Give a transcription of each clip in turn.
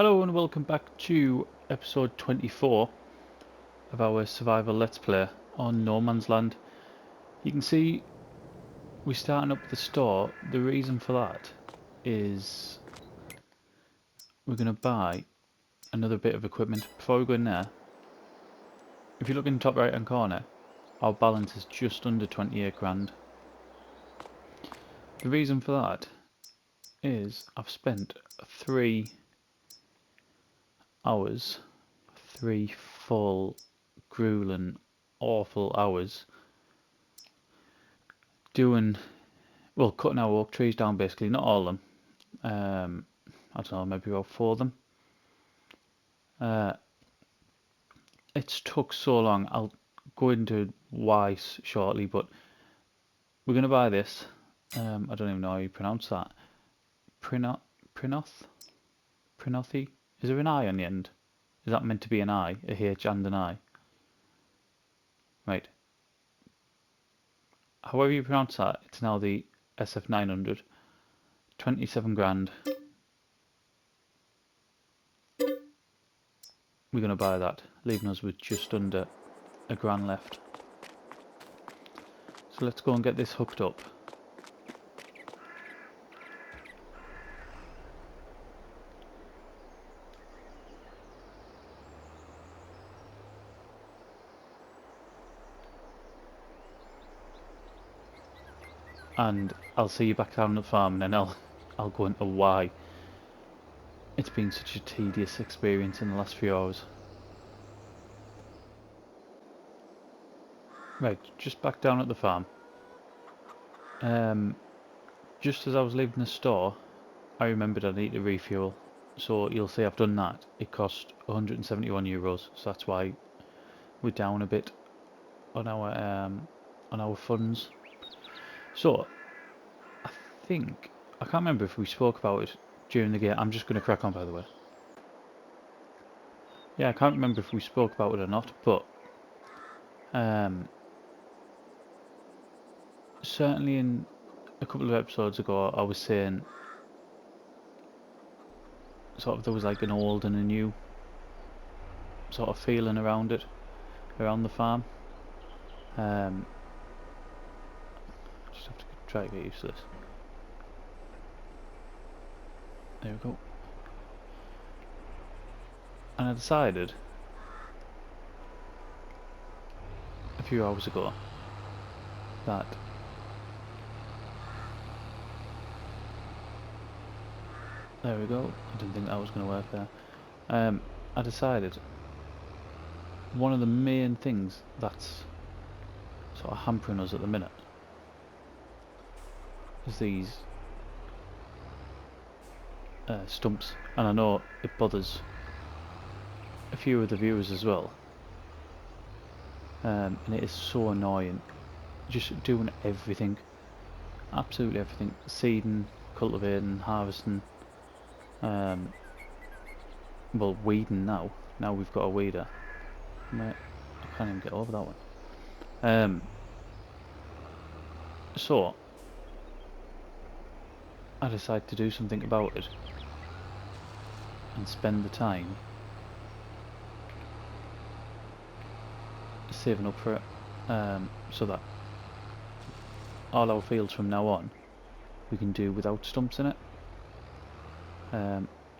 Hello and welcome back to episode 24 of our survival let's play on No Man's Land. You can see we're starting up the store. The reason for that is we're going to buy another bit of equipment. Before we go in there, if you look in the top right hand corner, our balance is just under 28 grand. The reason for that is I've spent 3 hours, 3 full grueling awful hours cutting our oak trees down, basically, not all of them. I don't know, maybe about 4 of them. It's took so long. I'll go into why shortly, but we're going to buy this. I don't even know how you pronounce that. Prinoth? Prinothi? Is there an I on the end? Is that meant to be an I? A H and an I? Right. However you pronounce that, it's now the SF900. 27 grand. We're going to buy that, leaving us with just under a grand left. So let's go and get this hooked up. And I'll see you back down at the farm, and then I'll go into why it's been such a tedious experience in the last few hours. Right, just back down at the farm. Just as I was leaving the store, I remembered I need to refuel. So you'll see I've done that. It cost €171, so that's why we're down a bit on our funds. So I can't remember if we spoke about it during the game. I'm just going to crack on, by the way. Yeah, I can't remember if we spoke about it or not, but certainly in a couple of episodes ago, I was saying sort of there was like an old and a new sort of feeling around it, around the farm. Just have to try to get used to this. There we go. And I decided a few hours ago that there we go. I didn't think that was going to work there. I decided one of the main things that's sort of hampering us at the minute is these stumps, and I know it bothers a few of the viewers as well, and it is so annoying just doing everything, absolutely everything, seeding, cultivating, harvesting, well, weeding now we've got a weeder. I can't even get over that one. So I decided to do something about it and spend the time saving up for it, so that all our fields from now on we can do without stumps in it.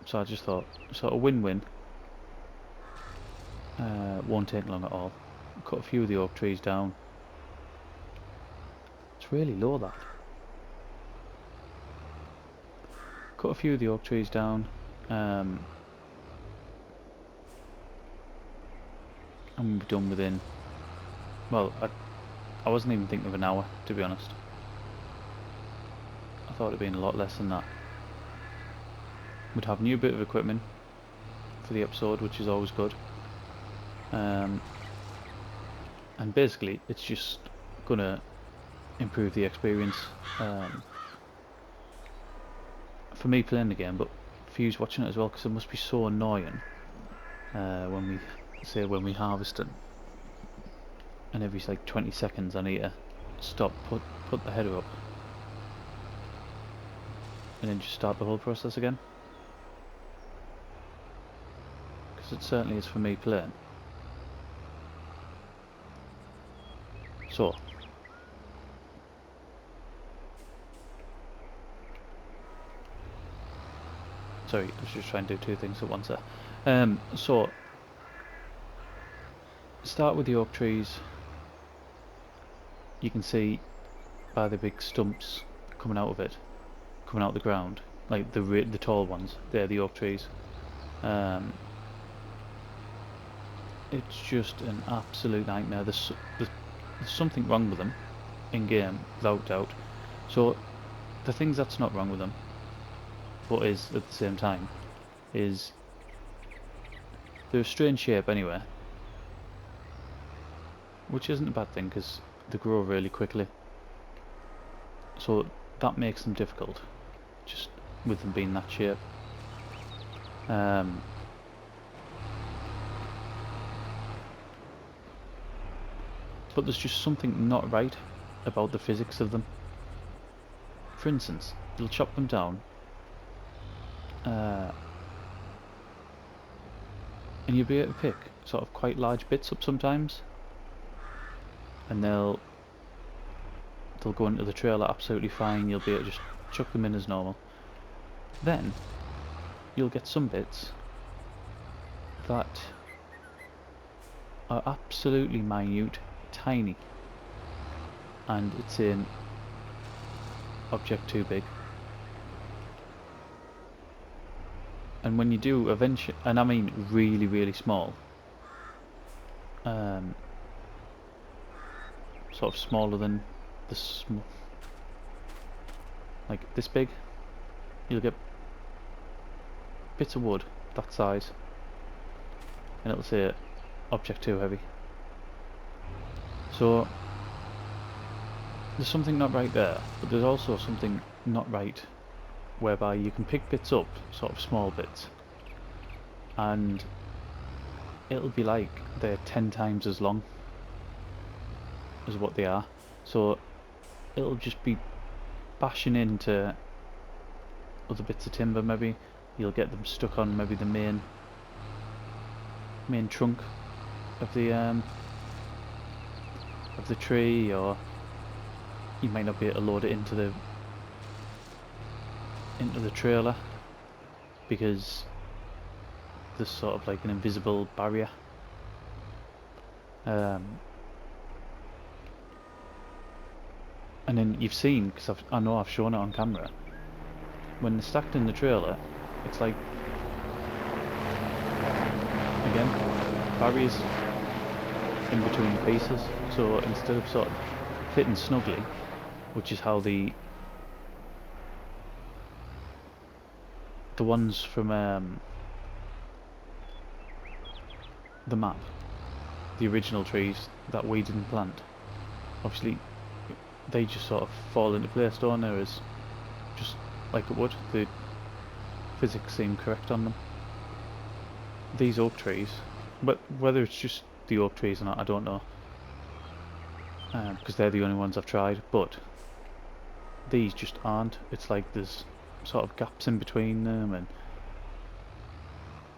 So I just thought, sort of win-win. Won't take long at all. Cut a few of the oak trees down. It's really low, that. Cut a few of the oak trees down, and we'll be done within, well, I wasn't even thinking of an hour, to be honest. I thought it'd been a lot less than that. We'd have a new bit of equipment for the episode, which is always good. And basically it's just gonna improve the experience for me playing the game, but for you watching it as well, because it must be so annoying when we harvesting, and every like 20 seconds I need to stop, put the header up, and then just start the whole process again. because it certainly is for me playing. So, sorry, I was just trying to do two things at once there. So, start with the oak trees. You can see by the big stumps coming out of it, coming out of the ground, like the tall ones. They're the oak trees. It's just an absolute nightmare. There's something wrong with them in game, without doubt. So the things that's not wrong with them, but is at the same time, is they're a strange shape anyway, which isn't a bad thing because they grow really quickly. So that makes them difficult, just with them being that shape. But there's just something not right about the physics of them. For instance, you'll chop them down, and you'll be able to pick sort of quite large bits up sometimes, and they'll go into the trailer absolutely fine. You'll be able to just chuck them in as normal. Then you'll get some bits that are absolutely minute, tiny, and it's in object too big. And when you do eventually, and I mean really, really small, sort of smaller than the like this big, you'll get bits of wood that size, and it'll say object too heavy. So there's something not right there, but there's also something not right whereby you can pick bits up, sort of small bits, and it'll be like they're 10 times as long as what they are. So it'll just be bashing into other bits of timber. Maybe you'll get them stuck on maybe the main trunk of the tree, or you might not be able to load it into the trailer because there's sort of like an invisible barrier. And then you've seen, because I know I've shown it on camera, when they're stacked in the trailer, it's like, again, barriers in between the pieces. So instead of sort of fitting snugly, which is how the ones from the map, the original trees that we didn't plant, obviously they just sort of fall into place, don't they, as just like it would. The physics seem correct on them. These oak trees, but whether it's just the oak trees or not, I don't know, because they're the only ones I've tried, but these just aren't. It's like there's sort of gaps in between them, and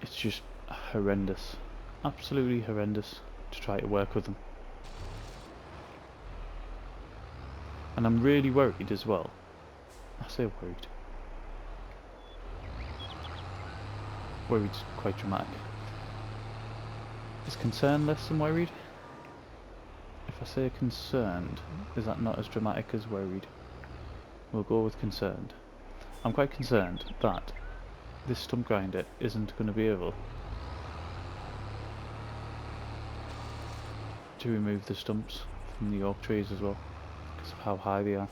it's just horrendous, absolutely horrendous to try to work with them. And I'm really worried as well. I say worried. Worried's quite dramatic. Is concerned less than worried? If I say concerned, is that not as dramatic as worried? We'll go with concerned. I'm quite concerned that this stump grinder isn't going to be able to remove the stumps from the oak trees as well, because of how high they are.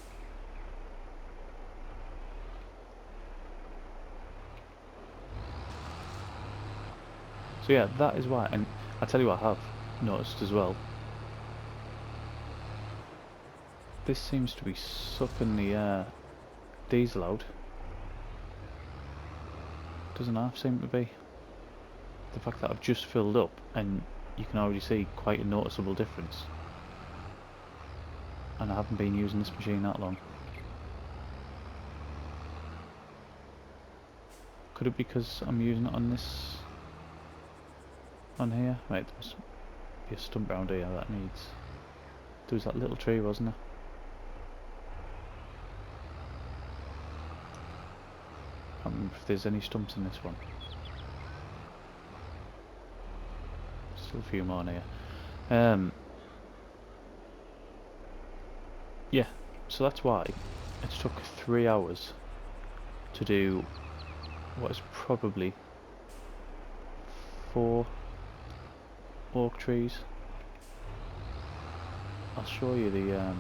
So yeah, that is why, and I tell you what I have noticed as well. This seems to be sucking the diesel out. Doesn't half seem to be. The fact that I've just filled up, and you can already see quite a noticeable difference. And I haven't been using this machine that long. Could it be because I'm using it on this on here? Right, there must be a stump round here that needs... There was that little tree, wasn't there? I can't remember if there's any stumps in this one. Still a few more in here. Yeah, so that's why it took 3 hours to do what is probably 4 oak trees. I'll show you the I'll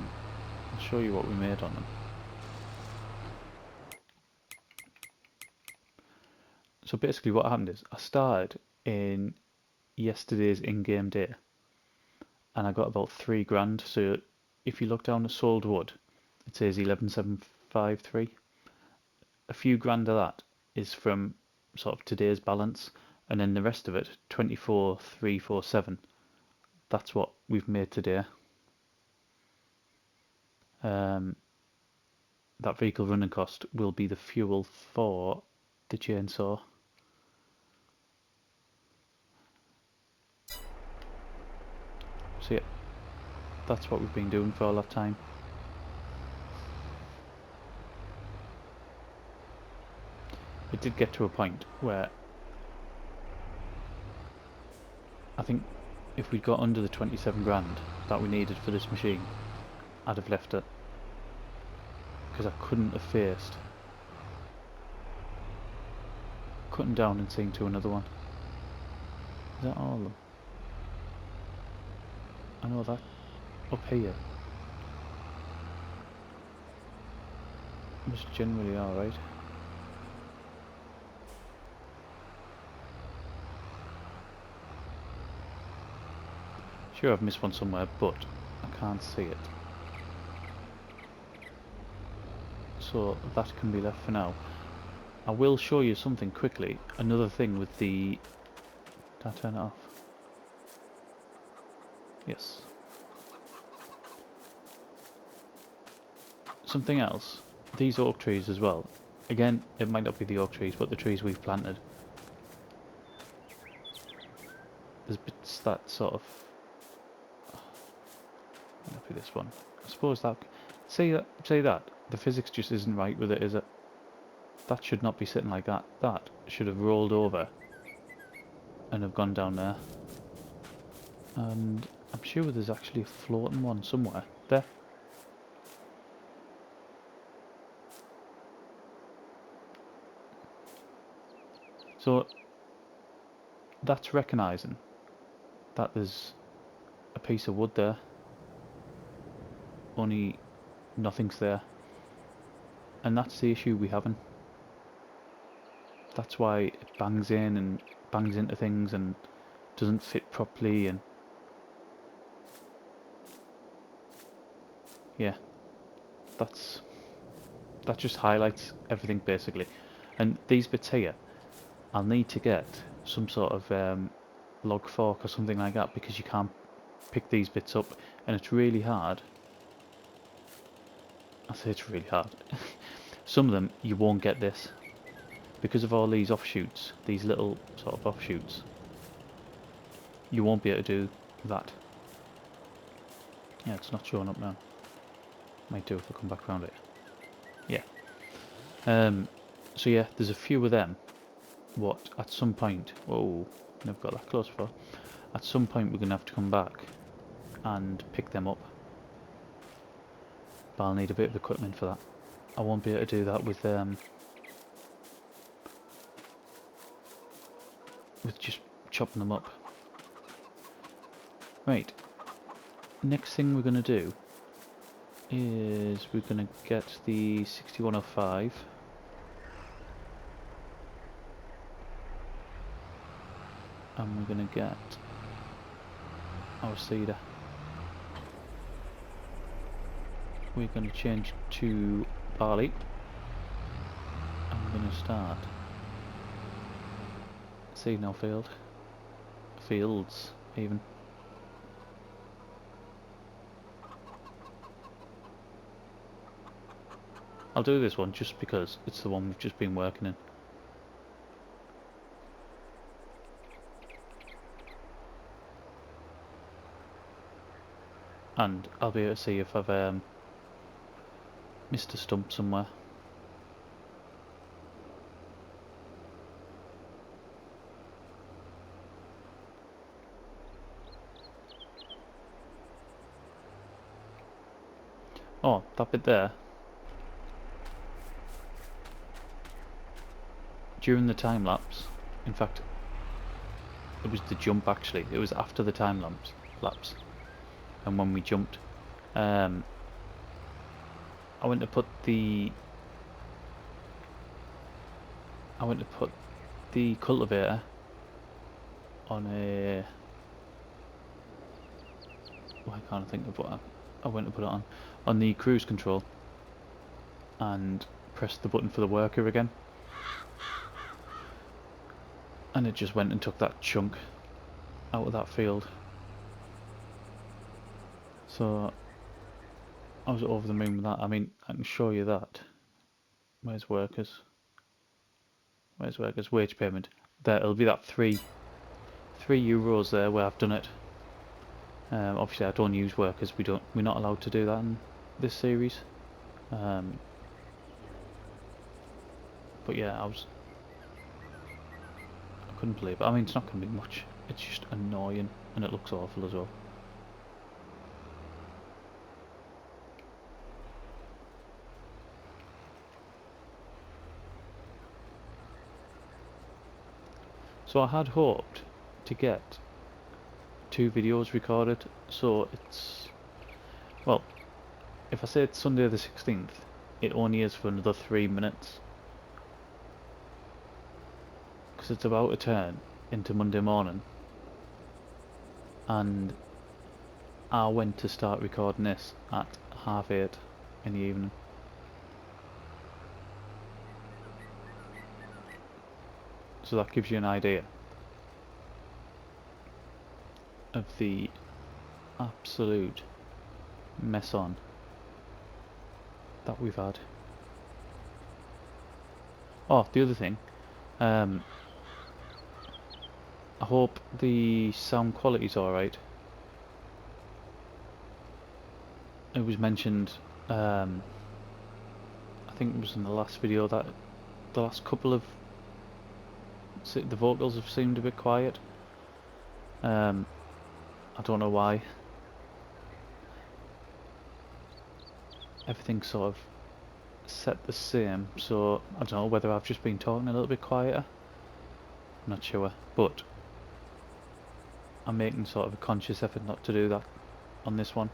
show you what we made on them. So basically what happened is I started in yesterday's in-game day and I got about 3 grand. So if you look down at sold wood, it says 11753. A few grand of that is from sort of today's balance, and then the rest of it, 24,347, that's what we've made today. That vehicle running cost will be the fuel for the chainsaw. So yeah, that's what we've been doing for all that time. It did get to a point where I think if we'd got under the 27 grand that we needed for this machine, I'd have left it, because I couldn't have faced cutting down and seeing to another one. Is that all of them? I know that up here was generally alright. Sure, I've missed one somewhere, but I can't see it. So that can be left for now. I will show you something quickly. Another thing with the... Did I turn it off? Yes. Something else. These oak trees as well. Again, it might not be the oak trees, but the trees we've planted. There's bits that sort of... Might not be this one. I suppose that... Say that. The physics just isn't right with it, is it? That should not be sitting like that. That should have rolled over and have gone down there. And I'm sure there's actually a floating one somewhere. There. So that's recognising that there's a piece of wood there. Only nothing's there. And that's the issue we having. That's why it bangs in and bangs into things and doesn't fit properly, and yeah, that just highlights everything basically. And these bits here, I'll need to get some sort of log fork or something like that, because you can't pick these bits up, and it's really hard. I say it's really hard. Some of them you won't get this because of all these offshoots, these little sort of offshoots. You won't be able to do that. Yeah, it's not showing up now. Might do if I come back around it. Yeah. So yeah, there's a few of them. What at some point? Whoa, never got that close before. At some point, we're gonna have to come back and pick them up. But I'll need a bit of equipment for that. I won't be able to do that with just chopping them up. Right. Next thing we're gonna do is we're gonna get the 6105. And we're gonna get our cedar. We're gonna change to barley. And we're gonna start seeding our fields even. I'll do this one just because it's the one we've just been working in. and I'll be able to see if I've missed a stump somewhere. Oh, that bit there. During the time lapse, in fact, it was the jump actually. It was after the time lapse, and when we jumped, I went to put the cultivator on a. Why can't I think of what I went to put it on the cruise control, and pressed the button for the worker again, and it just went and took that chunk out of that field. So I was over the moon with that. I mean, I can show you that. Where's workers? Where's workers? Wage payment. There, it'll be that €3 there where I've done it. Obviously, I don't use workers. We're not allowed to do that in this series. But yeah, I couldn't believe it. I mean, it's not going to be much. It's just annoying, and it looks awful as well. So I had hoped to get 2 videos recorded, so it's, well, if I say it's Sunday the 16th, it only is for another 3 minutes, because it's about to turn into Monday morning, and I went to start recording this at 8:30 in the evening. So that gives you an idea of the absolute mess on that we've had. Oh, the other thing, I hope the sound quality's alright. It was mentioned, I think it was in the last video, that the last couple of the vocals have seemed a bit quiet. I don't know why. Everything's sort of set the same, so I don't know whether I've just been talking a little bit quieter. I'm not sure, but I'm making sort of a conscious effort not to do that on this one.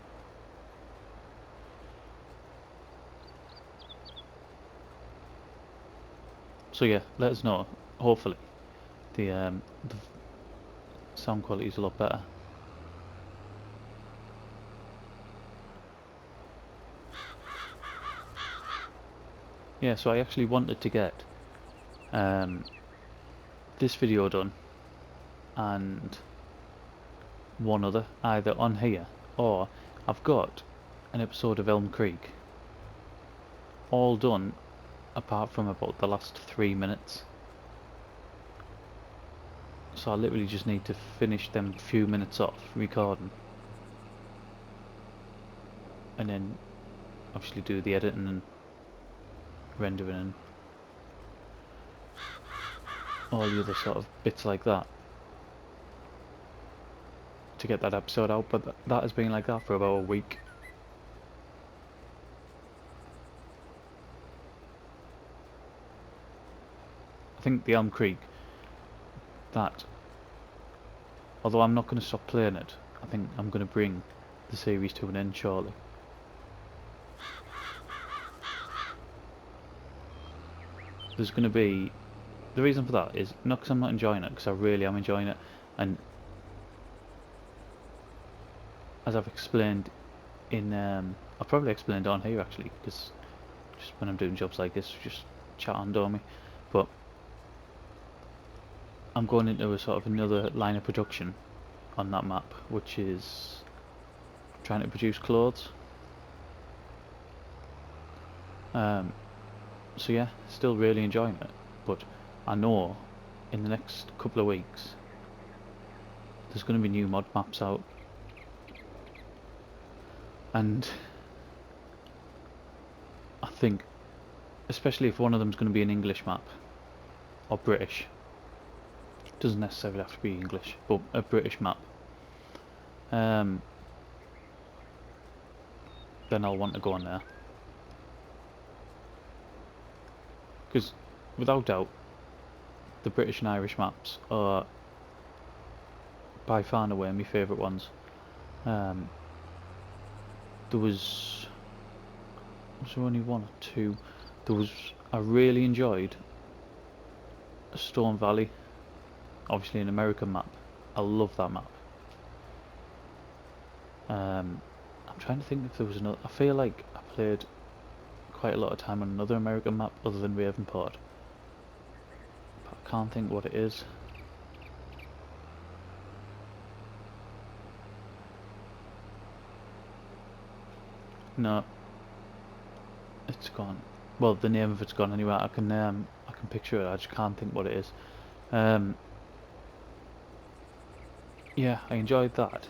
So yeah, let us know. Hopefully the sound quality is a lot better. Yeah, so I actually wanted to get this video done and one other, either on here, or I've got an episode of Elm Creek all done apart from about the last 3 minutes. So I literally just need to finish them few minutes off recording, and then obviously do the editing and rendering and all the other sort of bits like that to get that episode out, but that has been like that for about a week. I think the Elm Creek, that, although I'm not going to stop playing it, I think I'm going to bring the series to an end shortly. There's going to be, the reason for that is not because I'm not enjoying it, because I really am enjoying it, and as I've explained in, I've probably explained it on here actually, because just when I'm doing jobs like this, just chat on, don't me, but I'm going into a sort of another line of production on that map, which is trying to produce clothes. So yeah, still really enjoying it, but I know in the next couple of weeks there's going to be new mod maps out, And I think, especially if one of them's going to be an English map or British, doesn't necessarily have to be English, but a British map, then I'll want to go on there. Because without doubt, the British and Irish maps are by far and away my favourite ones. Was there only one or two? I really enjoyed Stone Valley, obviously an American map. I love that map. I'm trying to think if there was another. I feel like I played quite a lot of time on another American map other than Ravenport, but I can't think what it is. No, it's gone. Well, the name of it's gone anyway. I can picture it. I just can't think what it is. Yeah, I enjoyed that,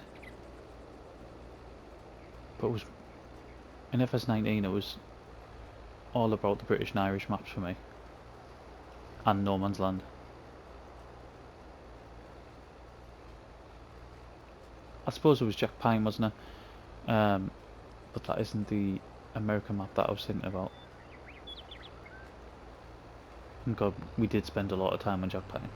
but it was in FS19. It was all about the British and Irish maps for me, and No Man's Land. I suppose it was Jack Pine, wasn't it? But that isn't the American map that I was thinking about. And God, we did spend a lot of time on Jack Pine.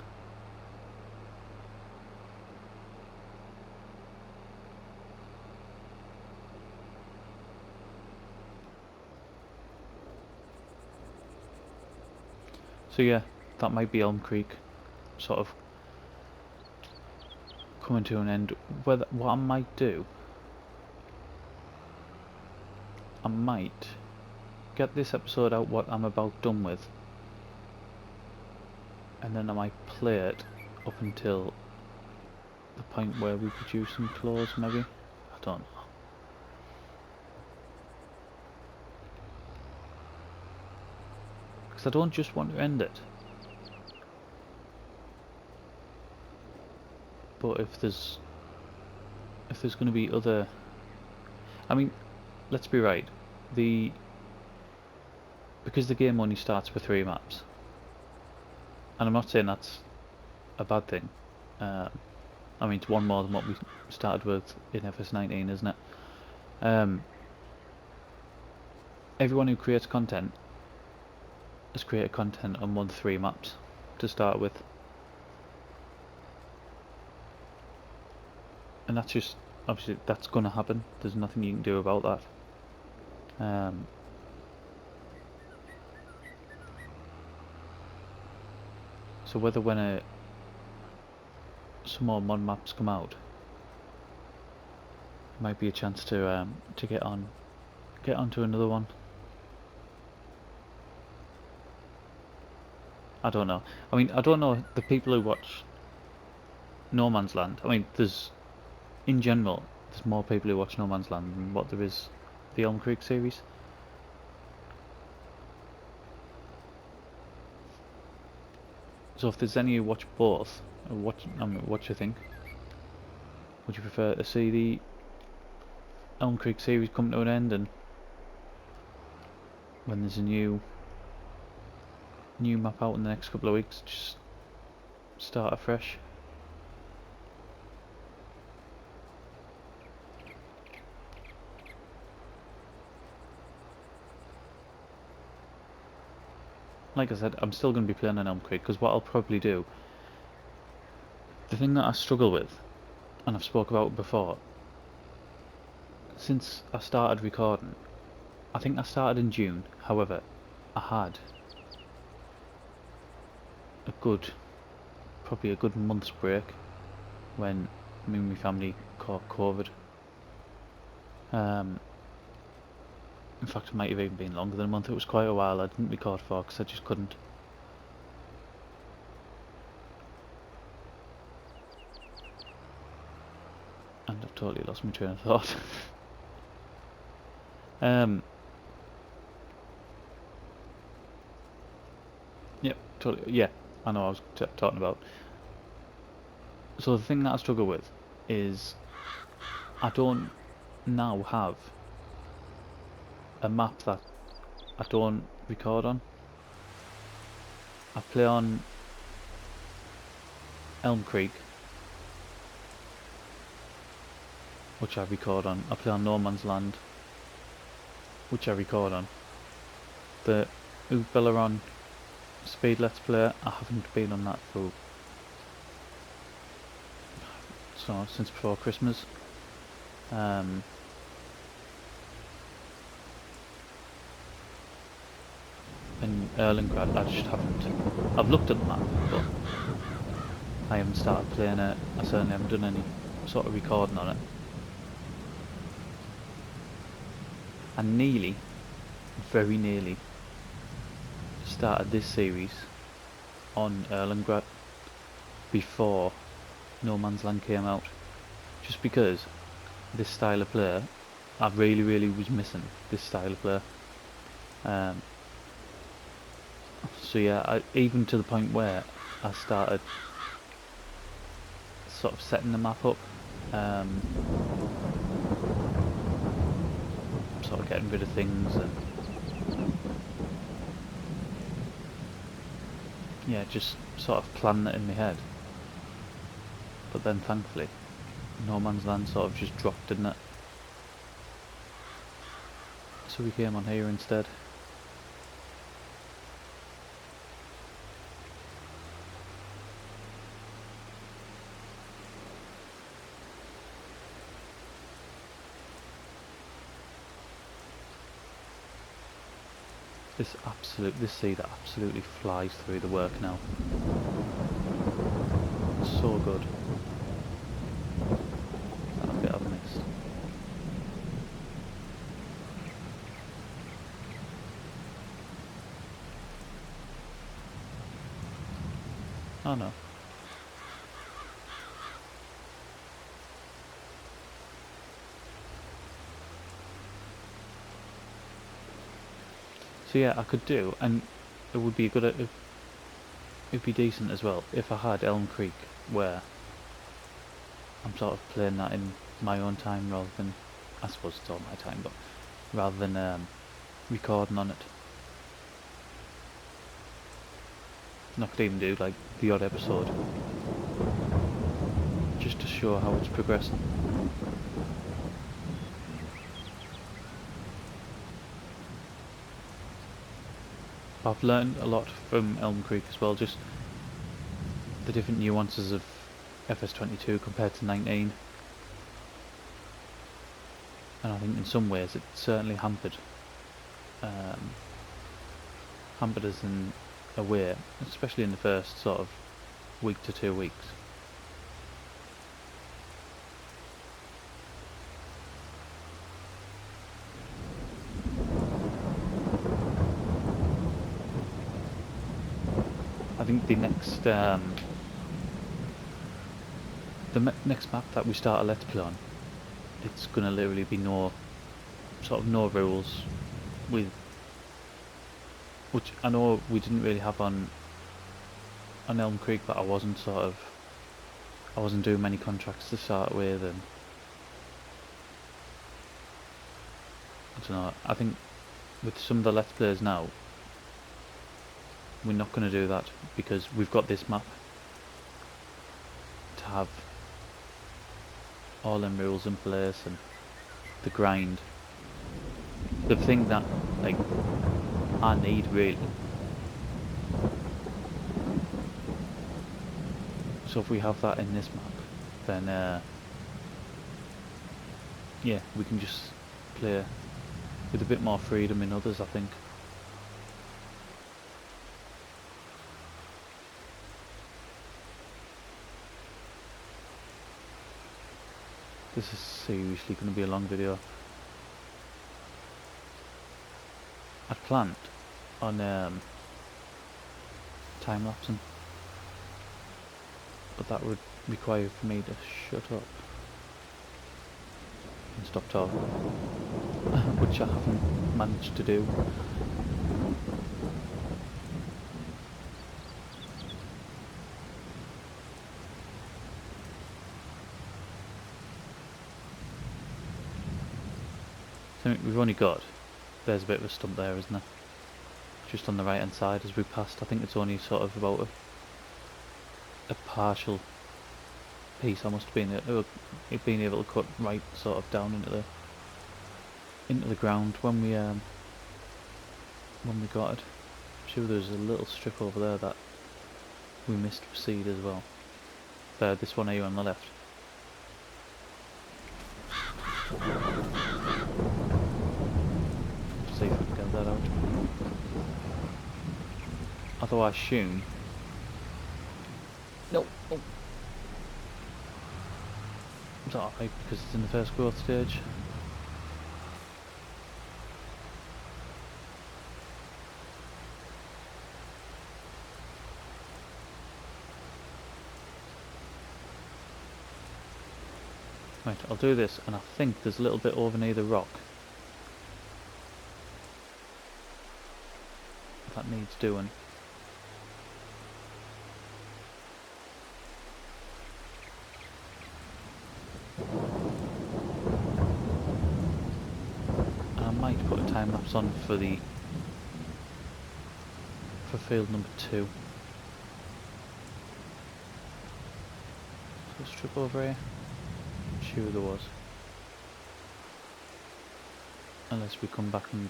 So yeah, that might be Elm Creek, sort of coming to an end. What I might do, I might get this episode out what I'm about done with, and then I might play it up until the point where we produce some close, maybe? I don't know. Because I don't just want to end it. But if there's going to be other... I mean, let's be right. Because the game only starts with 3 maps, and I'm not saying that's a bad thing. I mean, it's one more than what we started with in FS19, isn't it? Everyone who creates content has created content on 1 to 3 maps to start with, and that's just obviously that's going to happen. There's nothing you can do about that. So whether when some more mod maps come out, might be a chance to get onto another one. I don't know. I mean, I don't know the people who watch No Man's Land. I mean, in general, there's more people who watch No Man's Land than what there is the Elm Creek series. So if there's any who watch both, what do you think? Would you prefer to see the Elm Creek series come to an end, and when there's a new map out in the next couple of weeks, just start afresh? Like I said, I'm still going to be playing on Elm Creek, because what I'll probably do, the thing that I struggle with, and I've spoke about it before, since I started recording, I think I started in June, however, I had probably a good month's break when me and my family caught COVID. In fact, it might have even been longer than a month. It was quite a while I didn't record for, because I just couldn't. And I've totally lost my train of thought. Yep, totally. Yeah, I know what I was talking about. So the thing that I struggle with is I don't now have a map that I don't record on. I play on Elm Creek, which I record on. I play on No Man's Land, which I record on. The Ubellaron Speed Let's Play, I haven't been on that for since before Christmas. And Erlengrad, I just haven't. I've looked at the map, but I haven't started playing it. I certainly haven't done any sort of recording on it. And nearly, very nearly, started this series on Erlengrad before No Man's Land came out, just because this style of play, I really was missing this style of play. So yeah, even to the point where I started sort of setting the map up, sort of getting rid of things, and yeah, just sort of planning it in my head. But then thankfully, No Man's Land sort of just dropped, didn't it? So we came on here instead. This sea that absolutely flies through the work now. So good. That bit I've missed. Oh no. So yeah, I could do, and it would be good. It'd be decent as well if I had Elm Creek, where I'm sort of playing that in my own time rather than, I suppose it's all my time, but rather than recording on it. And I could even do like the odd episode, just to show how it's progressing. I've learned a lot from Elm Creek as well, just the different nuances of FS22 compared to 19. And I think in some ways it certainly hampered us in a way, especially in the first sort of week to 2 weeks. I think the next next map that we start a Let's Play on, it's gonna literally be no rules, with which I know we didn't really have on Elm Creek, but I wasn't doing many contracts to start with, and I don't know. I think with some of the Let's Plays now, we're not going to do that because we've got this map to have all them rules in place and the grind. The thing that like I need really. So if we have that in this map, then yeah, we can just play with a bit more freedom in others, I think. This is seriously going to be a long video. I'd planned on time-lapsing, but that would require for me to shut up and stop talking, which I haven't managed to do. So we've only got there's a bit of a stump there, isn't there? Just on the right hand side as we passed. I think it's only sort of about a partial piece. I must have been able to cut right sort of down into the ground when we got it. I'm sure there was a little strip over there that we missed with seed as well. There, this one here on the left. See if we can get that out. Although I assume... No! Oh. Is that alright because it's in the first growth stage? Right, I'll do this, and I think there's a little bit over near the rock that needs doing. And I might put a time lapse on for field number 2. So strip over here. Sure there was. Unless we come back and...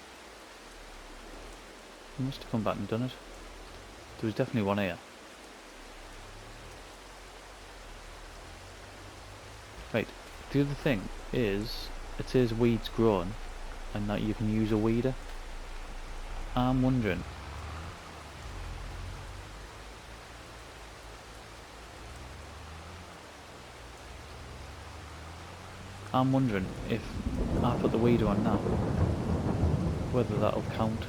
We must have come back and done it. There was definitely one here. Right, the other thing is, it says weeds grown, and that you can use a weeder. I'm wondering... if I put the weeder on now, whether that'll count.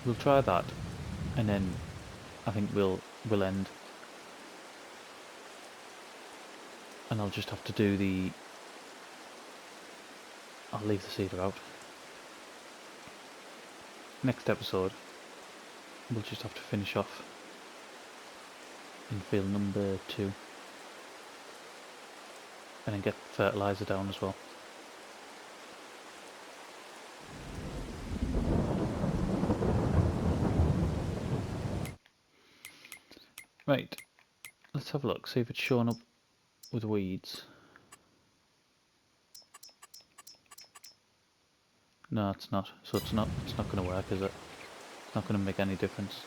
We'll try that, and then I think we'll end. And I'll just have to do the... I'll leave the seeder out. Next episode, we'll just have to finish off in field number 2. And then get fertiliser down as well. Right, let's have a look, see if it's showing up with weeds. No, it's not. So it's not going to work, is it? It's not going to make any difference.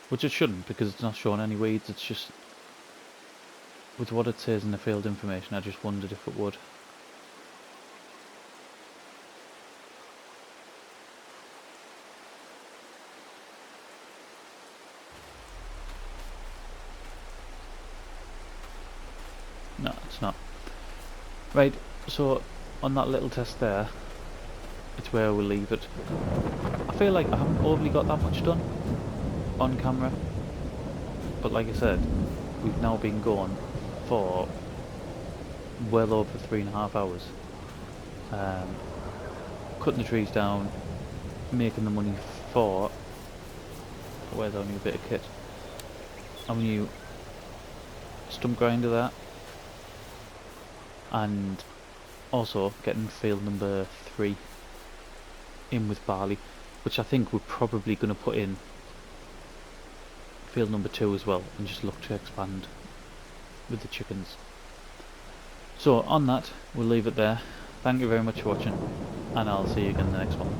Which it shouldn't, because it's not showing any weeds. It's just with what it says in the field information. I just wondered if it would. No, it's not. Right, so on that little test there, it's where we'll leave it. I feel like I haven't overly got that much done on camera, but like I said, we've now been going for well over 3.5 hours, cutting the trees down, making the money for, where's our new bit of kit, our new stump grinder there, and also getting field number 3 in with barley, which I think we're probably going to put in field number 2 as well, and just look to expand with the chickens. So on that, we'll leave it there. Thank you very much for watching, and I'll see you again in the next one.